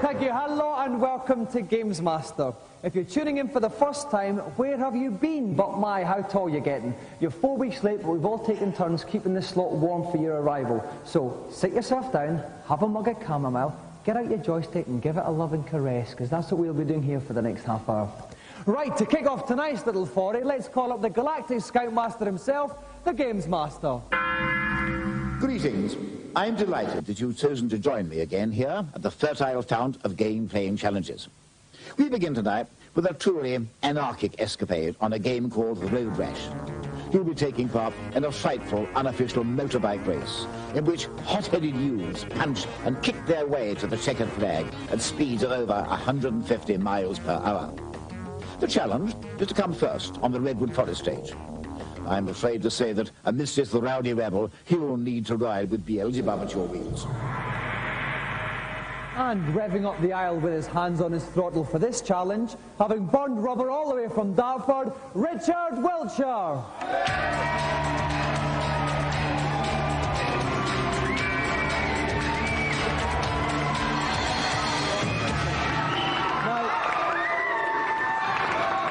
thank you. Hello and welcome to GamesMaster. If you're tuning in for the first time, where have you been? But my, how tall you're getting. You're 4 weeks late, but we've all taken turns keeping this slot warm for your arrival. So sit yourself down, have a mug of chamomile, get out your joystick and give it a loving caress, because that's what we'll be doing here for the next half hour. Right, to kick off tonight's little foray, let's call up the Galactic Scoutmaster himself, the GamesMaster. Greetings. I'm delighted that you've chosen to join me again here at the fertile fount of game-playing challenges. We begin tonight with a truly anarchic escapade on a game called Road Rash. You'll be taking part in a frightful, unofficial motorbike race in which hot-headed youths punch and kick their way to the checkered flag at speeds of over 150 miles per hour. The challenge is to come first on the Redwood Forest stage. I'm afraid to say that amidst this rowdy rebel, he will need to ride with Beelzebub at your wheels. And revving up the aisle with his hands on his throttle for this challenge, having burned rubber all the way from Dartford, Richard Wiltshire.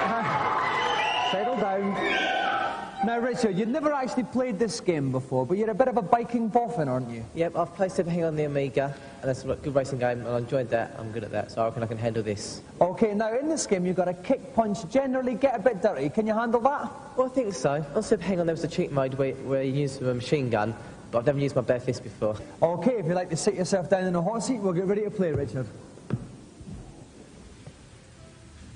Now, settle down. Now, Richard, you've never actually played this game before, but you're a bit of a biking boffin, aren't you? Yep, I've played everything on the Amiga, and it's a good racing game, and I enjoyed that. I'm good at that, so I reckon I can handle this. OK, now in this game, you've got to kick, punch, generally get a bit dirty. Can you handle that? Well, I think so. On Super Hang On, there was a cheat mode where you use a machine gun, but I've never used my bare fist before. OK, if you'd like to sit yourself down in a hot seat, we'll get ready to play, Richard.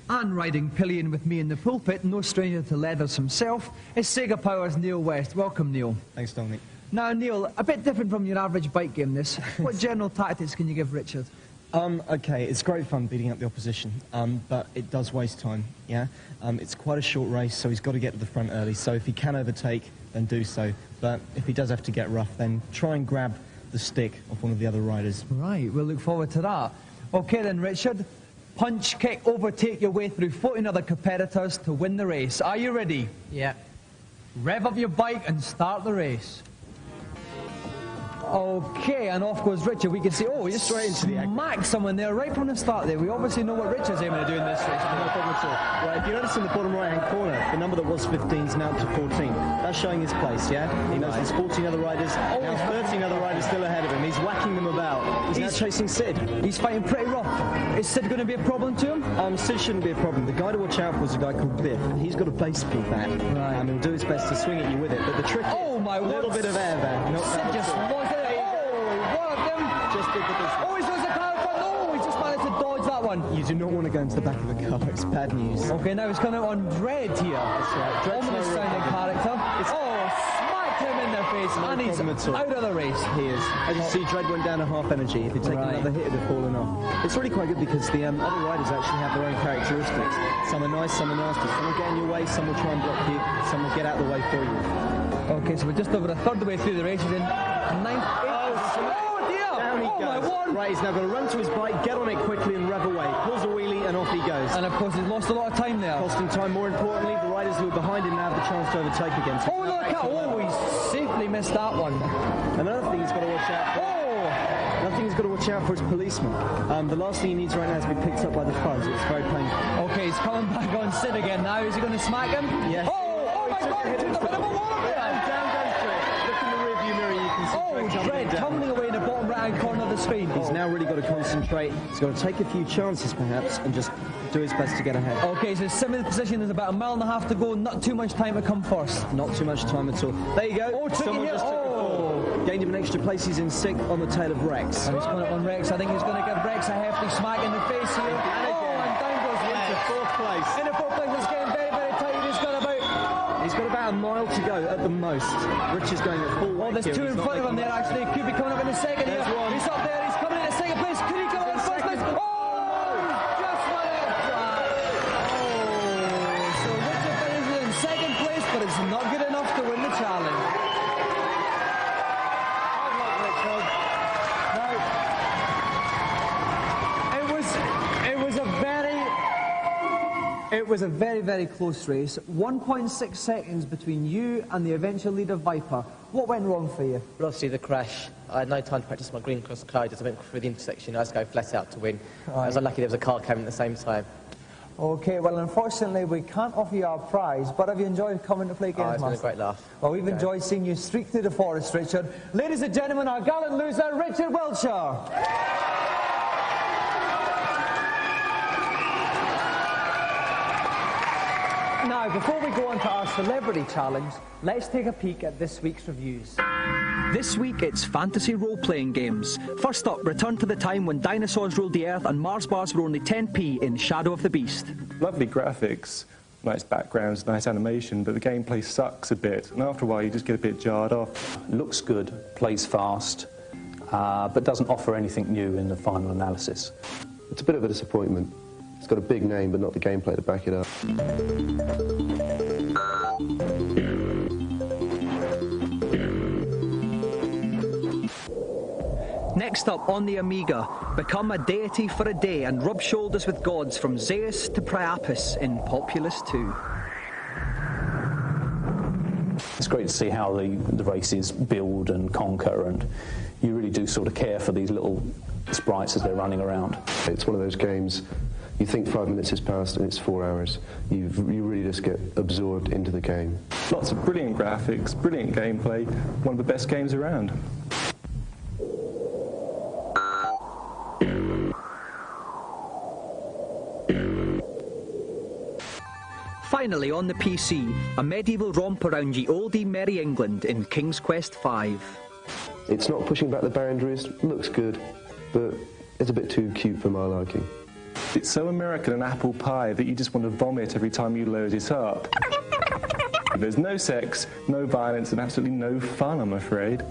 And riding pillion with me in the pulpit, no stranger to leathers himself, is Sega Power's Neil West. Welcome, Neil. Thanks, Dominic. Now, Neil, a bit different from your average bike game, this. What general tactics can you give Richard? Okay, it's great fun beating up the opposition, but it does waste time, yeah? It's quite a short race, so he's got to get to the front early, so if he can overtake, then do so. But if he does have to get rough, then try and grab the stick off one of the other riders. Right, we'll look forward to that. OK then, Richard. Punch, kick, overtake your way through 14 other competitors to win the race. Are you ready? Yeah. Rev up your bike and start the race. OK, and off goes Richard. We can see, oh, he just Straight into the smacked someone there right from the start there. We obviously know what Richard's aiming to do in this race. No problem at all. Right, if you notice in the bottom right-hand corner, the number that was 15 is now up to 14. That's showing his place, yeah? He knows there's 14 other riders. Now 13 other riders still ahead of him. He's whacking them about. He's now chasing Sid. He's fighting pretty rough. Is Sid going to be a problem to him? Sid shouldn't be a problem. The guy to watch out for is a guy called Biff. He's got a baseball bat. Right. He'll do his best to swing at you with it. But the trick is a little bit of air there. Not Sid just lost it. Just did the business. Oh, he's got the car in front. Oh, he just managed to dodge that one. You do not want to go into the back of a car. It's bad news. OK, now he's coming out on Dread here. That's right. Dread's Ominous sounding character. Smacked him in the face, and he's out of the race. He is. As you see, Dread went down to half energy. If he'd taken another hit, it'd have fallen off. It's really quite good because the other riders actually have their own characteristics. Some are nice, some are nasty. Some will get in your way, some will try and block you, some will get out of the way for you. OK, so we're just over a third of the way through the race. He's in ninth. Down he goes. Right, he's now going to run to his bike, get on it quickly and rev away. Pulls a wheelie and off he goes. And of course he's lost a lot of time there. Costing time. More importantly, the riders who are behind him now have the chance to overtake again. So he safely missed that one. Another thing he's got to watch out for. Another thing he's got to watch out for is policemen. The last thing he needs right now is to be picked up by the fuzz. It's very painful. OK, he's coming back on Sid again now. Is he going to smack him? Yes. Oh my God, he took a bit of a wallop there. And down goes Dread. Look in the rearview mirror, you can see Dread tumbling away in the bottom right-hand corner of the screen. He's now really got to concentrate. He's got to take a few chances, perhaps, and just do his best to get ahead. OK, so his similar position is about 1.5 miles to go. Not too much time to come first. Not too much time at all. There you go. Oh, Someone just took a fall. Gained him an extra place. He's in 6th on the tail of Rex. And he's coming up on Rex. I think he's going to give Rex a hefty smack in the face here. And down goes Rex. Into 4th place. In the 4th place, it's getting very, very tight. He's got about a mile to go at the most. Rich is going at full weight. Oh, there's two in front of him there, actually. Could be coming up in a second here. He's up there. He's coming in 2nd place. Could he come in 1st place? Just went it. So Richard finishes in 2nd place, but it's not good enough to win the challenge. Now, it was a very It was a very, very close race. 1.6 seconds between you and the eventual leader, Viper. What went wrong for you? Well, obviously the crash. I had no time to practice my green cross code as I went through the intersection. I had to go flat out to win. I was unlucky there was a car coming at the same time. Okay, well, unfortunately, we can't offer you our prize, but have you enjoyed coming to play GamesMaster? It's been a great laugh. Well, we've enjoyed seeing you streak through the forest, Richard. Ladies and gentlemen, our gallant loser, Richard Wiltshire. Now, before we go on to our celebrity challenge, let's take a peek at this week's reviews. This week, it's fantasy role-playing games. First up, return to the time when dinosaurs ruled the earth and Mars bars were only 10p in Shadow of the Beast. Lovely graphics, nice backgrounds, nice animation, but the gameplay sucks a bit, and after a while you just get a bit jarred off. Looks good, plays fast, but doesn't offer anything new in the final analysis. It's a bit of a disappointment. It's got a big name, but not the gameplay to back it up. Next up, on the Amiga, become a deity for a day and rub shoulders with gods from Zeus to Priapus in Populous 2. It's great to see how the races build and conquer, and you really do sort of care for these little sprites as they're running around. It's one of those games, you think 5 minutes has passed and it's 4 hours. You really just get absorbed into the game. Lots of brilliant graphics, brilliant gameplay, one of the best games around. Finally, on the PC, a medieval romp around ye oldie merry England in King's Quest V. It's not pushing back the boundaries, looks good, but it's a bit too cute for my liking. It's so American and apple pie that you just want to vomit every time you load it up. There's no sex, no violence, and absolutely no fun, I'm afraid.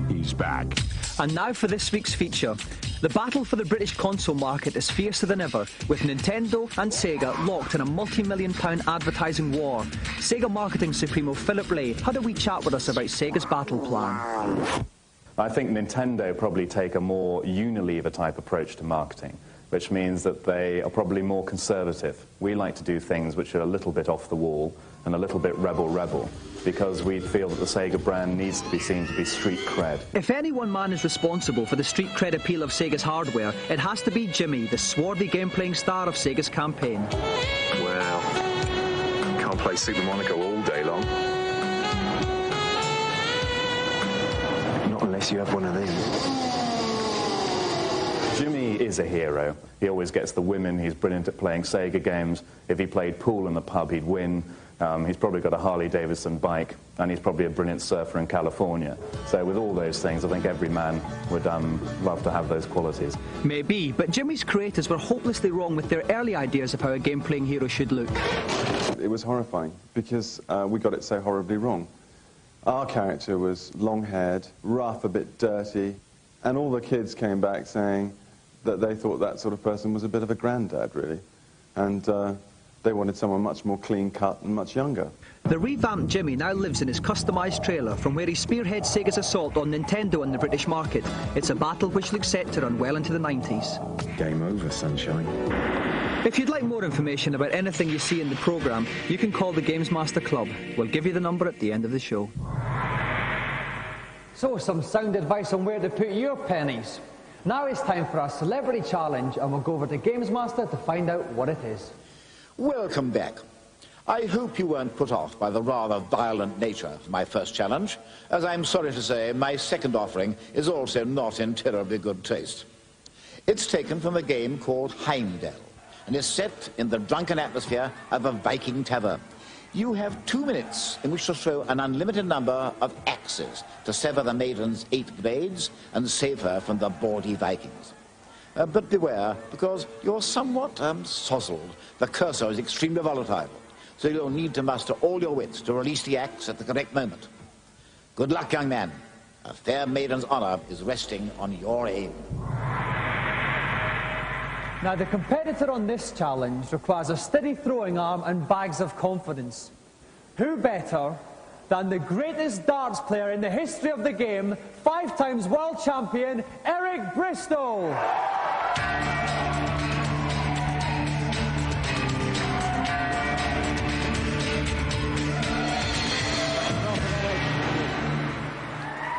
He's back. And now for this week's feature. The battle for the British console market is fiercer than ever, with Nintendo and Sega locked in a multi-million-pound advertising war. Sega marketing supremo Philip Ray had a wee chat with us about Sega's battle plan. I think Nintendo probably take a more Unilever type approach to marketing, which means that they are probably more conservative. We like to do things which are a little bit off the wall and a little bit rebel, because we feel that the Sega brand needs to be seen to be street cred. If any one man is responsible for the street cred appeal of Sega's hardware, it has to be Jimmy, the swarthy game-playing star of Sega's campaign. Well, can't play Super Monaco all day long. Not unless you have one of these. Jimmy is a hero. He always gets the women. He's brilliant at playing Sega games. If he played pool in the pub, he'd win. He's probably got a Harley-Davidson bike, and he's probably a brilliant surfer in California. So with all those things, I think every man would love to have those qualities. Maybe, but Jimmy's creators were hopelessly wrong with their early ideas of how a game-playing hero should look. It was horrifying, because we got it so horribly wrong. Our character was long-haired, rough, a bit dirty, and all the kids came back saying that they thought that sort of person was a bit of a granddad, really. And they wanted someone much more clean-cut and much younger. The revamped Jimmy now lives in his customised trailer from where he spearheads Sega's assault on Nintendo and the British market. It's a battle which looks set to run well into the 90s. Game over, sunshine. If you'd like more information about anything you see in the programme, you can call the GamesMaster Club. We'll give you the number at the end of the show. So, some sound advice on where to put your pennies. Now it's time for our celebrity challenge, and we'll go over to GamesMaster to find out what it is. Welcome back. I hope you weren't put off by the rather violent nature of my first challenge, as I'm sorry to say my second offering is also not in terribly good taste. It's taken from a game called Heimdall, and is set in the drunken atmosphere of a Viking tavern. You have 2 minutes in which to throw an unlimited number of axes to sever the maiden's 8 blades and save her from the bawdy Vikings. But beware, because you're somewhat sozzled. The cursor is extremely volatile, so you'll need to muster all your wits to release the axe at the correct moment. Good luck, young man. A fair maiden's honor is resting on your aim. Now, the competitor on this challenge requires a steady throwing arm and bags of confidence. Who better than the greatest darts player in the history of the game, 5-time world champion, Eric Bristow.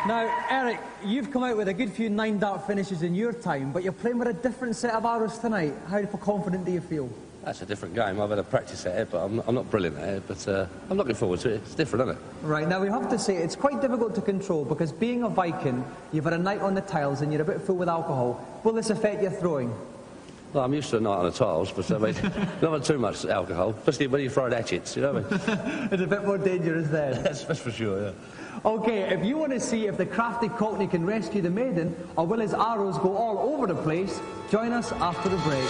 Now, Eric, you've come out with a good few 9-dart finishes in your time, but you're playing with a different set of arrows tonight. How confident do you feel? That's a different game. I've had a practice at it, but I'm not brilliant at it. But I'm looking forward to it. It's different, isn't it? Right, now we have to say it's quite difficult to control because being a Viking, you've had a night on the tiles and you're a bit full with alcohol. Will this affect your throwing? Well, I'm used to a night on the tiles, but I mean, not had too much alcohol, especially when you throw hatchets, you know what I mean? It's a bit more dangerous then. That's for sure, yeah. Okay, if you want to see if the crafty Cockney can rescue the maiden, or will his arrows go all over the place, join us after the break.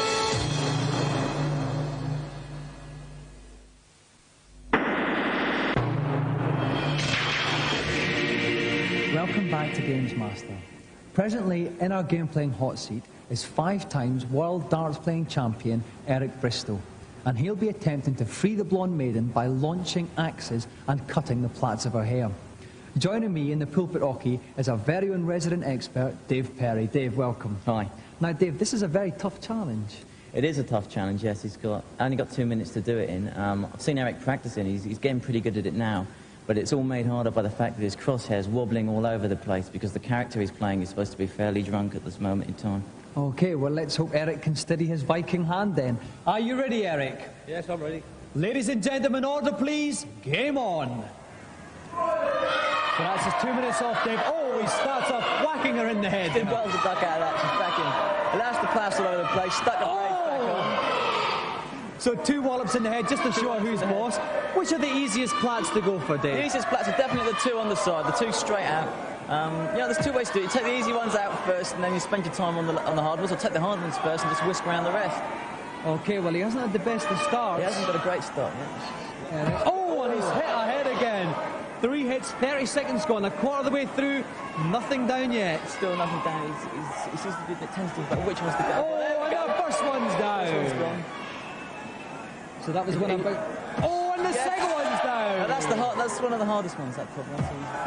Welcome back to GamesMaster. Presently, in our game-playing hot seat is 5-time world darts playing champion Eric Bristow, and he'll be attempting to free the blonde maiden by launching axes and cutting the plaits of her hair. Joining me in the pulpit hockey is our very own resident expert, Dave Perry. Dave, welcome. Hi. Now, Dave, this is a very tough challenge. It is a tough challenge, yes. He's only got 2 minutes to do it in. I've seen Eric practicing. He's getting pretty good at it now. But it's all made harder by the fact that his crosshair's wobbling all over the place because the character he's playing is supposed to be fairly drunk at this moment in time. Okay, well, let's hope Eric can steady his Viking hand then. Are you ready, Eric? Yes, I'm ready. Ladies and gentlemen, order please. Game on. So that's his 2 minutes off, Dave. Oh, he starts off whacking her in the head. Did well to duck out of that. She's back in. Allows the plaster all over the place. Stuck the blade back on. So 2 wallops in the head just to show her who's boss. Which are the easiest plats to go for, Dave? The easiest plats are definitely the 2 on the side, the 2 straight out. There's 2 ways to do it. You take the easy ones out first, and then you spend your time on the hard ones, or take the hard ones first and just whisk around the rest. Okay, well, he hasn't had the best of starts. He hasn't got a great start yet. Oh, and he's hit ahead again. 3 hits, 30 seconds gone, a quarter of the way through, nothing down yet. Still nothing down. He seems to be a bit tentative about which one's to go. Oh, and the first one's down. First one's gone. So that was one about... Oh, and the second one's down. That's one of the hardest ones, that problem.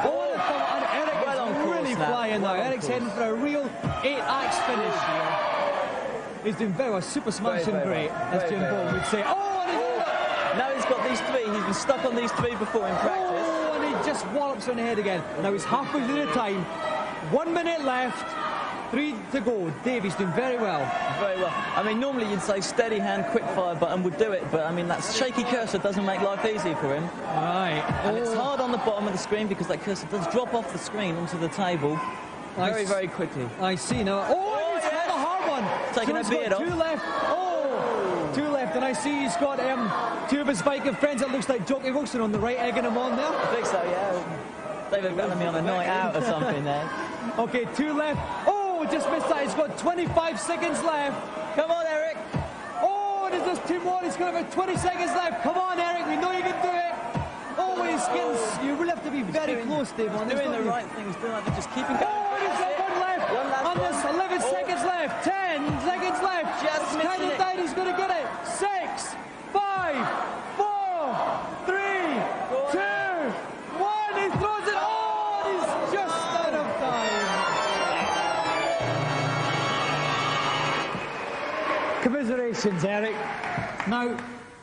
Oh, and Eric is really flying now. Eric's heading for a real 8-axe finish here. He's doing very well, super smashing great, as Jim Ball would say. Oh, and now he's got these 3. He's been stuck on these 3 before in practice. Oh, and he just wallops on the head again. Now he's halfway through the time. 1 minute left. 3 to go. Dave, he's doing very well. Very well. I mean, normally you'd say steady hand, quick fire button would do it, but I mean, that shaky cursor doesn't make life easy for him. Right. And it's hard on the bottom of the screen because that cursor does drop off the screen onto the table very quickly. I see now. Oh, he's got a hard one. Taking a beard off. 2 left. Oh, 2 left. And I see he's got 2 of his Viking friends. It looks like Jockey Wilson on the right, egging him on there. I think so, yeah. David Bellamy on a night out or something there. Okay, 2 left. Oh, just missed that. He's got 25 seconds left. Come on, Eric. Oh, there's just 2 more. He's got about 20 seconds left. Come on, Eric. We know you can do it. Oh, he's getting... You really have to be very close, Dave, on this. Doing the right thing. He's doing like just keeping going. Oh, and he's got 1 left. And there's 11 seconds left. 10 seconds left. Just missing it. Down. He's going to get it. 6, 5, 4, 3, 2, 1. He throws it. Oh, he's just out of time. Commiserations, Eric. Now,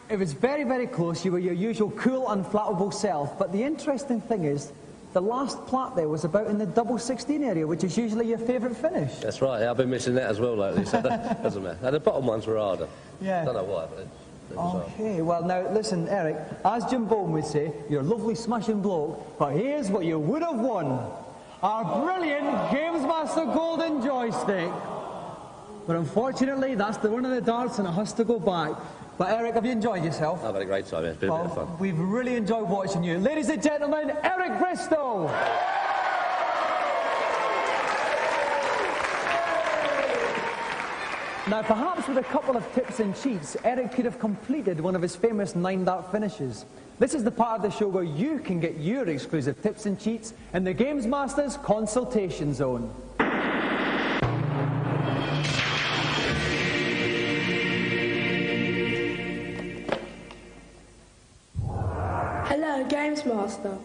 it was very, very close. You were your usual cool, unflappable self. But the interesting thing is, the last plat there was about in the double 16 area, which is usually your favourite finish. That's right. I've been missing that as well lately, so that doesn't matter. Now, the bottom ones were harder. Yeah. I don't know why, but it was okay, well, now, listen, Eric, as Jim Bone would say, you're a lovely smashing bloke, but here's what you would have won. Our brilliant GamesMaster Golden Joystick. But unfortunately, that's the one of the darts, and it has to go back. But Eric, have you enjoyed yourself? I've had a great time. It's been a bit of fun. We've really enjoyed watching you. Ladies and gentlemen, Eric Bristow. Now, perhaps with a couple of tips and cheats, Eric could have completed one of his famous 9-dart finishes. This is the part of the show where you can get your exclusive tips and cheats in the GamesMaster's Consultation Zone. Hello, GamesMaster.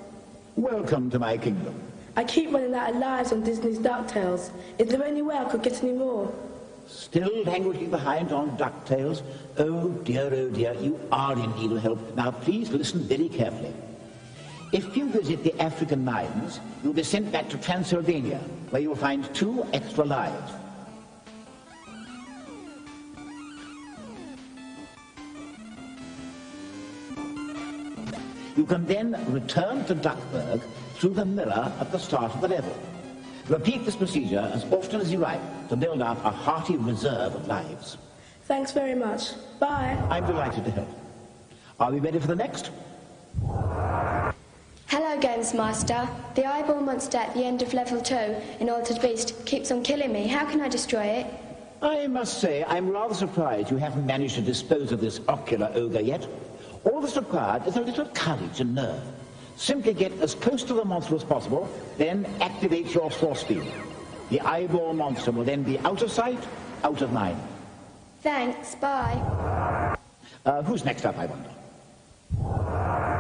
Welcome to my kingdom. I keep running out of lives on Disney's DuckTales. Is there any way I could get any more? Still languishing behind on DuckTales? Oh dear, you are in need of help. Now please listen very carefully. If you visit the African mines, you'll be sent back to Transylvania, where you'll find 2 extra lives. You can then return to Duckburg through the mirror at the start of the level. Repeat this procedure as often as you like to build up a hearty reserve of lives. Thanks very much. Bye. I'm delighted to help. Are we ready for the next? Hello, GamesMaster. The eyeball monster at the end of level 2 in Altered Beast keeps on killing me. How can I destroy it? I must say, I'm rather surprised you haven't managed to dispose of this ocular ogre yet. All that's required is a little courage and nerve. Simply get as close to the monster as possible, then activate your force field. The eyeball monster will then be out of sight, out of mind. Thanks, bye. Who's next up, I wonder?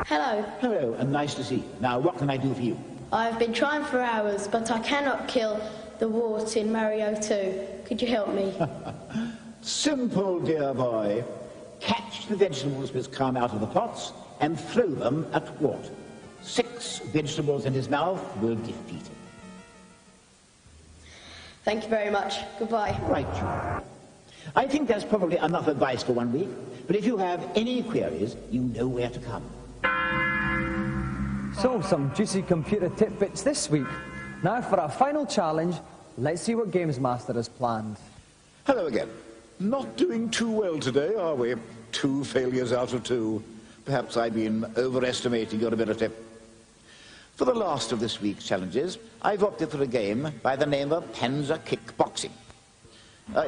Hello. Hello, and nice to see you. Now, what can I do for you? I've been trying for hours, but I cannot kill the wart in Mario 2. Could you help me? Simple, dear boy. Catch the vegetables which come out of the pots and throw them at Wart. 6 vegetables in his mouth will defeat him. Thank you very much. Goodbye. Right, Jude. I think that's probably enough advice for one week, but if you have any queries, you know where to come. So, some juicy computer tidbits this week. Now for our final challenge, let's see what GamesMaster has planned. Hello again. Not doing too well today, are we? 2 failures out of 2. Perhaps I've been overestimating your ability. For the last of this week's challenges, I've opted for a game by the name of Panzer Kickboxing.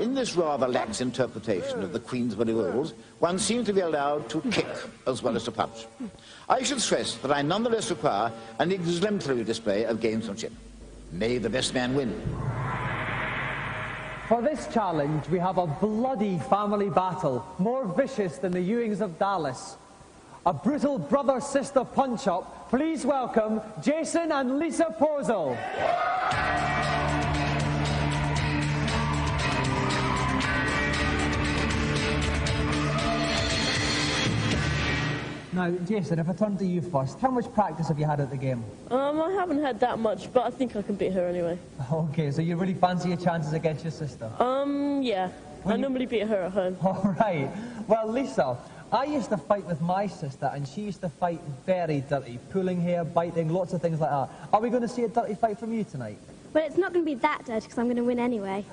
In this rather lax interpretation of the Queensberry rules, one seems to be allowed to kick as well as to punch. I should stress that I nonetheless require an exemplary display of gamesmanship. May the best man win. For this challenge, we have a bloody family battle, more vicious than the Ewings of Dallas. A brutal brother-sister punch-up. Please welcome Jason and Lisa Posel. Now, Jason, if I turn to you first, how much practice have you had at the game? I haven't had that much, but I think I can beat her anyway. Okay, so you really fancy your chances against your sister? Yeah. I normally beat her at home. All right. Well, Lisa, I used to fight with my sister, and she used to fight very dirty, pulling hair, biting, lots of things like that. Are we going to see a dirty fight from you tonight? Well, it's not going to be that dirty, because I'm going to win anyway.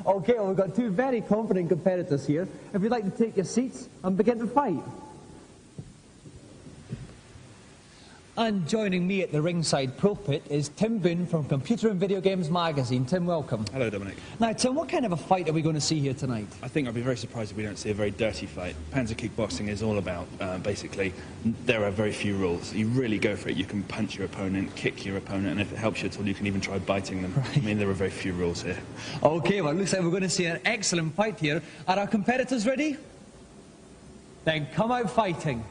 Okay, well, we've got 2 very confident competitors here. If you'd like to take your seats and begin to fight. And joining me at the ringside pulpit is Tim Boone from Computer and Video Games Magazine. Tim, welcome. Hello, Dominic. Now, Tim, what kind of a fight are we going to see here tonight? I think I'd be very surprised if we don't see a very dirty fight. Panzer Kickboxing is all about, basically, there are very few rules. You really go for it. You can punch your opponent, kick your opponent, and if it helps you at all, you can even try biting them. Right. I mean, there are very few rules here. Okay, well, it looks like we're going to see an excellent fight here. Are our competitors ready? Then come out fighting.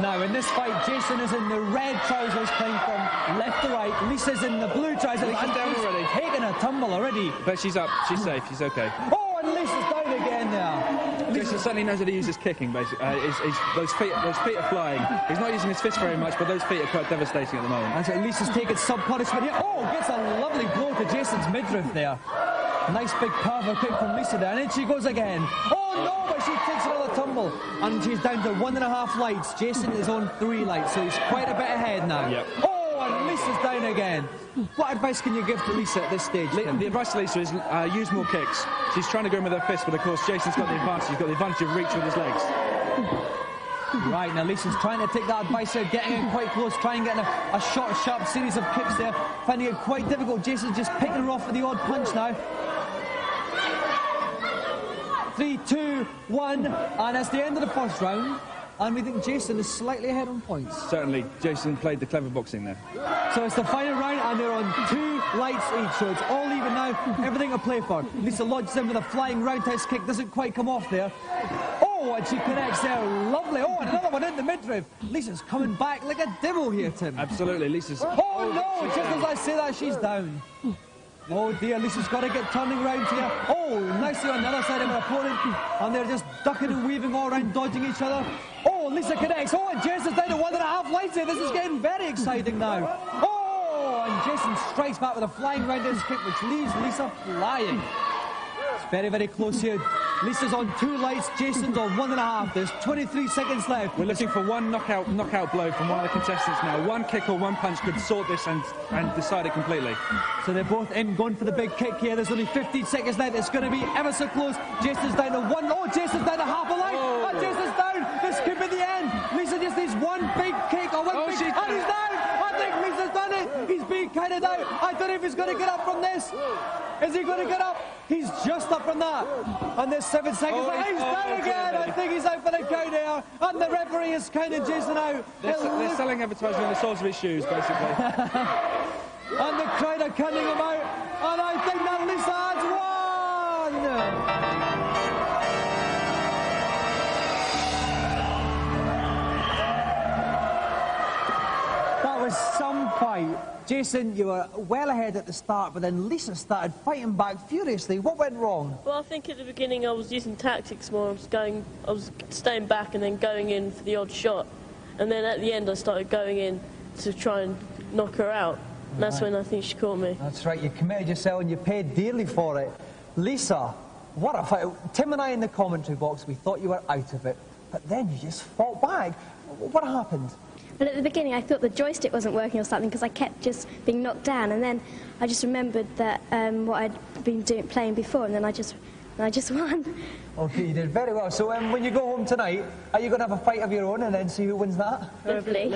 Now, in this fight, Jason is in the red trousers playing from left to right. Lisa's in the blue trousers. Lisa's down already. Taking a tumble already. But she's up. She's safe. She's okay. Oh, and Lisa's down again there. Jason certainly knows how to use his kicking, basically. Those feet are flying. He's not using his fist very much, but those feet are quite devastating at the moment. And so Lisa's taking some punishment here. Oh, gets a lovely blow to Jason's midriff there. Nice big powerful kick from Lisa there. And then she goes again. Oh, no, but she takes another tumble. And she's down to 1.5 lights. Jason is on 3 lights, so he's quite a bit ahead now. Yep. Oh, and Lisa's down again. What advice can you give to Lisa at this stage? The advice to Lisa is use more kicks. She's trying to go in with her fist, but of course Jason's got the advantage. He's got the advantage of reach with his legs. Right, now Lisa's trying to take that advice there, getting in quite close, trying to get a short, sharp series of kicks there, finding it quite difficult. Jason's just picking her off with the odd punch now. 3, 2, 1, and that's the end of the first round. And we think Jason is slightly ahead on points. Certainly, Jason played the clever boxing there. So it's the final round, and they're on 2 lights each, so it's all even now, everything to play for. Lisa lodges in with a flying roundhouse kick, doesn't quite come off there. Oh! Oh, and she connects there. Lovely. Oh, and another one in the midriff. Lisa's coming back like a devil here, Tim. Absolutely, Lisa's... Oh, no, just as I say that, she's down. Oh, dear, Lisa's got to get turning round here. Oh, nicely on the other side of her opponent. And they're just ducking and weaving all around, dodging each other. Oh, Lisa connects. Oh, and Jason's down to 1.5 lights here. This is getting very exciting now. Oh, and Jason strikes back with a flying roundhouse kick, which leaves Lisa flying. It's very, very close here. Lisa's on 2 lights, Jason's on 1.5. There's 23 seconds left. We're looking for one knockout blow from one of the contestants now. One kick or one punch could sort this and decide it completely. So they're both in, going for the big kick here. There's only 15 seconds left. It's going to be ever so close. Jason's down to 1. Oh, Jason's down to half a light. Oh. And Jason's down. This could be the end. Lisa just needs one big kick or one big... And he's down. I think Lisa's done it. He's being counted out. I don't know if he's going to get up from this. Is he going to get up? He's just up from that. And there's 7 seconds left. He's down again. I think he's out for the count here. And the referee is counting Jason out. They're selling advertising on the soles of his shoes, basically. And the crowd are counting him out. And I think that Lisa has won. That was some fight. Jason, you were well ahead at the start, but then Lisa started fighting back furiously. What went wrong? Well, I think at the beginning I was using tactics more. I was staying back and then going in for the odd shot. And then at the end I started going in to try and knock her out. And that's when I think she caught me. That's right, you committed yourself and you paid dearly for it. Lisa, what a fight. Tim and I in the commentary box, we thought you were out of it, but then you just fought back. What happened? Well, at the beginning I thought the joystick wasn't working or something because I kept just being knocked down, and then I just remembered that what I'd been playing before, and then I just won. Okay, you did very well. So when you go home tonight, are you going to have a fight of your own and then see who wins that? Probably.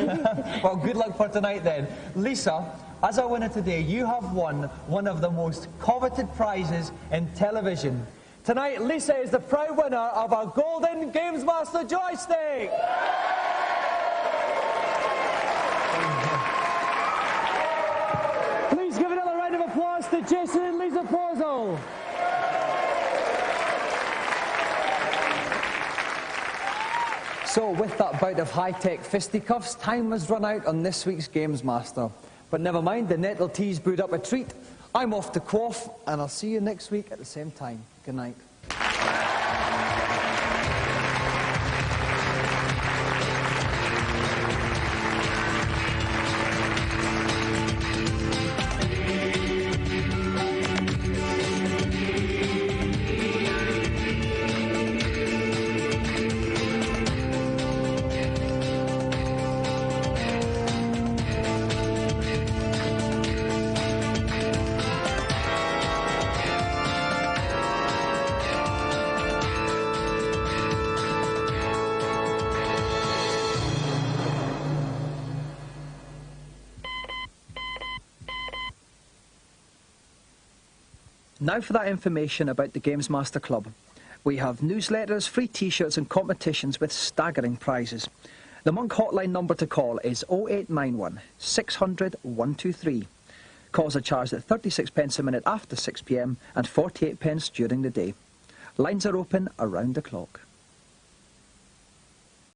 Well, good luck for tonight then. Lisa, as our winner today, you have won one of the most coveted prizes in television. Tonight, Lisa is the proud winner of our golden GamesMaster joystick. Please give another round of applause to Jason and Lisa Porzol. So with that bout of high-tech fisticuffs, time has run out on this week's GamesMaster. But never mind, the Nettle Tea's brewed up a treat. I'm off to quaff, and I'll see you next week at the same time. Good night. Now for that information about the GamesMaster Club. We have newsletters, free t-shirts and competitions with staggering prizes. The Monk hotline number to call is 0891 600 123. Calls are charged at 36p a minute after 6 p.m. and 48p during the day. Lines are open around the clock.